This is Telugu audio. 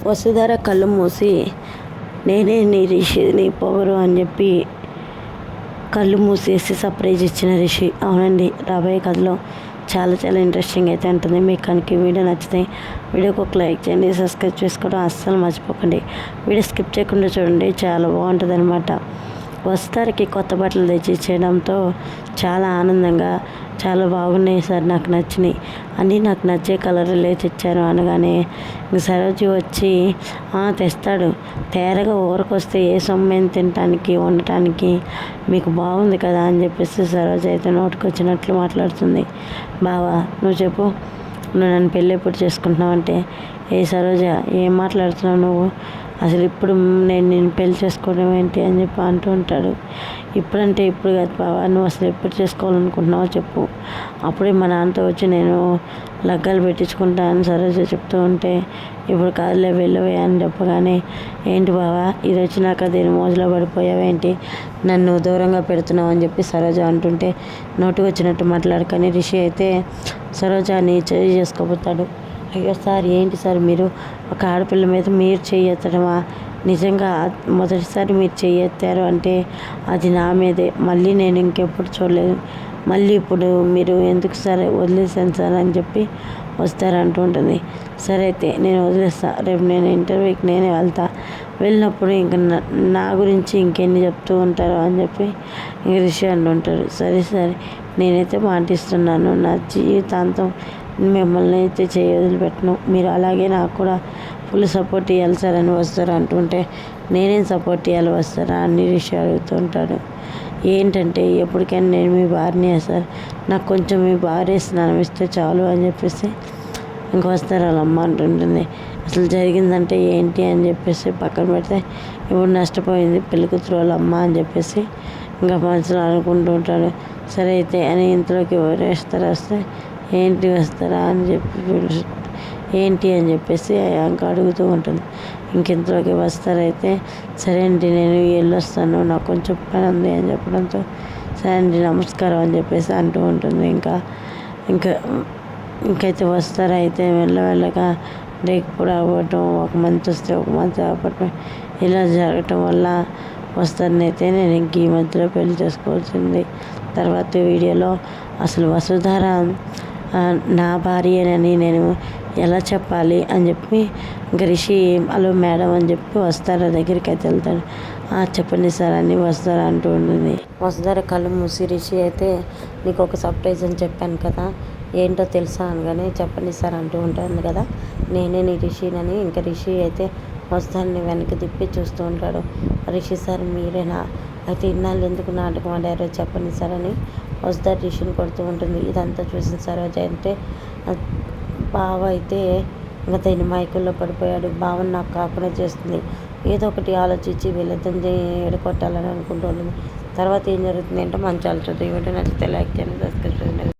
వసుధర కళ్ళు మూసి నేనే నీ రిషి నీ పొగరు అని చెప్పి కళ్ళు మూసేసి సర్ప్రైజ్ ఇచ్చిన రిషి. అవునండి, రాబోయే కథలో చాలా చాలా ఇంట్రెస్టింగ్ అయితే ఉంటుంది. మీకు కనుక ఈ వీడియో నచ్చితే వీడియోకి ఒక లైక్ చేయండి, సబ్స్క్రైబ్ చేసుకోవడం అస్సలు మర్చిపోకండి. వీడియో స్కిప్ చేయకుండా చూడండి, చాలా బాగుంటుంది అనమాట. వస్తారికి కొత్త బట్టలు తెచ్చి ఇచ్చేయడంతో చాలా ఆనందంగా, చాలా బాగున్నాయి సార్, నాకు నచ్చినాయి, అన్నీ నాకు నచ్చే కలర్లే తెచ్చారు అనగానే సరోజి వచ్చి తెస్తాడు, తేరగా ఊరకొస్తే ఏ సొమ్మేం తినటానికి ఉండటానికి మీకు బాగుంది కదా అని చెప్పేసి సరోజి అయితే నోటికొచ్చినట్లు మాట్లాడుతుంది. బావా నువ్వు చెప్పు, నువ్వు నన్ను పెళ్ళి ఎప్పుడు చేసుకుంటున్నావు అంటే, ఏ సరోజ ఏం మాట్లాడుతున్నావు నువ్వు, అసలు ఇప్పుడు నేను పెళ్లి చేసుకోవడం ఏంటి అని చెప్పి అంటూ ఉంటాడు. ఇప్పుడంటే ఇప్పుడు కాదు బావా, నువ్వు అసలు ఎప్పుడు చేసుకోవాలనుకుంటున్నావో చెప్పు, అప్పుడే మా నాన్నతో వచ్చి నేను లగ్గాలు పెట్టించుకుంటానని సరోజ చెప్తూ ఉంటే, ఇప్పుడు కాదులే వెళ్ళవే అని చెప్పగానే, ఏంటి బావా ఇది వచ్చినాక దీని మోజులో పడిపోయావేంటి, నన్ను దూరంగా పెడుతున్నావు అని చెప్పి సరోజ అంటుంటే నోటికి వచ్చినట్టు మాట్లాడుకొని రిషి అయితే సరోజాని చేయి చేసుకోబోతాడు. అయ్యో సార్, ఏంటి సార్ మీరు ఒక ఆడపిల్ల మీద మీరు చెయ్యెత్తడమా, నిజంగా మొదటిసారి మీరు చెయ్యెత్తారు అంటే అది నా మీదే, మళ్ళీ నేను ఇంకెప్పుడు చూడలేదు, మళ్ళీ ఇప్పుడు మీరు ఎందుకు సార్ వదిలేసాను సార్ అని చెప్పి వస్తారంటూ ఉంటుంది. సరే అయితే నేను వదిలేస్తా, రేపు నేను ఇంటర్వ్యూకి నేనే వెళ్తా, వెళ్ళినప్పుడు ఇంక నా గురించి ఇంకెన్ని చెప్తూ ఉంటారో అని చెప్పి ఇంక రిషి అంటుంటాడు. సరే సరే, నేనైతే మాటిస్తున్నాను, నా జీవితాంతం మిమ్మల్ని అయితే చేయి వదిలిపెట్టను, మీరు అలాగే నాకు కూడా ఫుల్ సపోర్ట్ ఇవ్వాలి సార్ అని వస్తారు అంటుంటే, నేనేం సపోర్ట్ ఇవ్వాలి వస్తారా అని రిషి అడుగుతూ ఉంటాడు. ఏంటంటే ఎప్పటికైనా నేను మీ భార్యనే సార్, నాకు కొంచెం మీ భార్య స్నానం ఇస్తే చాలు అని చెప్పేసి ఇంక వస్తారు వాళ్ళ అమ్మ అంటుంటుంది. అసలు జరిగిందంటే ఏంటి అని చెప్పేసి పక్కన పెడితే, ఇప్పుడు నష్టపోయింది పెళ్ళికూతురు వాళ్ళ అమ్మ అని చెప్పేసి ఇంకా మనసులో అనుకుంటూ ఉంటాడు. సరే అయితే అని ఇంట్లోకి ఎవరు వస్తే ఏంటి వస్తారా అని చెప్పి ఏంటి అని చెప్పేసి ఇంకా అడుగుతూ ఉంటుంది. ఇంకెంతలోకి వస్తారైతే, సరే అండి నేను వెళ్ళొస్తాను, నాకు కొంచెం పని ఉంది అని చెప్పడంతో సరే అండి నమస్కారం అని చెప్పేసి అంటూ ఉంటుంది. ఇంకా ఇంకైతే వస్తారైతే మెల్లమెల్లగా డేక్ కూడా అవ్వటం, ఒక మంత్ వస్తే ఒక మంత్ అవ్వటం, ఇలా జరగటం వల్ల వస్తానైతే నేను ఇంక ఈ మధ్యలో పెళ్లి చేసుకోవాల్సింది. తర్వాత వీడియోలో అసలు వసుధర నా భార్యనని నేను ఎలా చెప్పాలి అని చెప్పి ఇంక రిషి హలో మేడం అని చెప్పి వస్తారా దగ్గరికి అయితే వెళ్తాడు. చెప్పండి సార్ అని వస్తారా అంటూ ఉంటుంది. వసుధర కళ్ళు మూసి రిషి అయితే నీకు ఒక సర్ప్రైజ్ అని చెప్పాను కదా, ఏంటో తెలుసా అనగానే చెప్పండి సార్ అంటూ ఉంటుంది కదా, నేనే నీ రిషినని. ఇంకా రిషి అయితే వస్తారని వెనక్కి తిప్పి చూస్తూ ఉంటాడు. రిషి సార్ మీరేనా, అయితే ఇన్నాళ్ళు ఎందుకు నాటకం ఆడారో చెప్పండి సార్ అని వస్తారు రిషిని కొడుతూ ఉంటుంది. ఇదంతా చూసిన సరోజ అంటే బావ అయితే ఇంకా తన మైకుల్లో పడిపోయాడు, బావని నాకు కాకుండా చేస్తుంది, ఏదో ఒకటి ఆలోచించి వీళ్ళిద్దరిని ఎడగొట్టాలని అనుకుంటూ ఉంటుంది. తర్వాత ఏం జరుగుతుంది అంటే మంచి ఆలోచన. ఈ వీడియో నచ్చితే లైక్ చేయండి, సబ్స్క్రైబ్ చేయండి.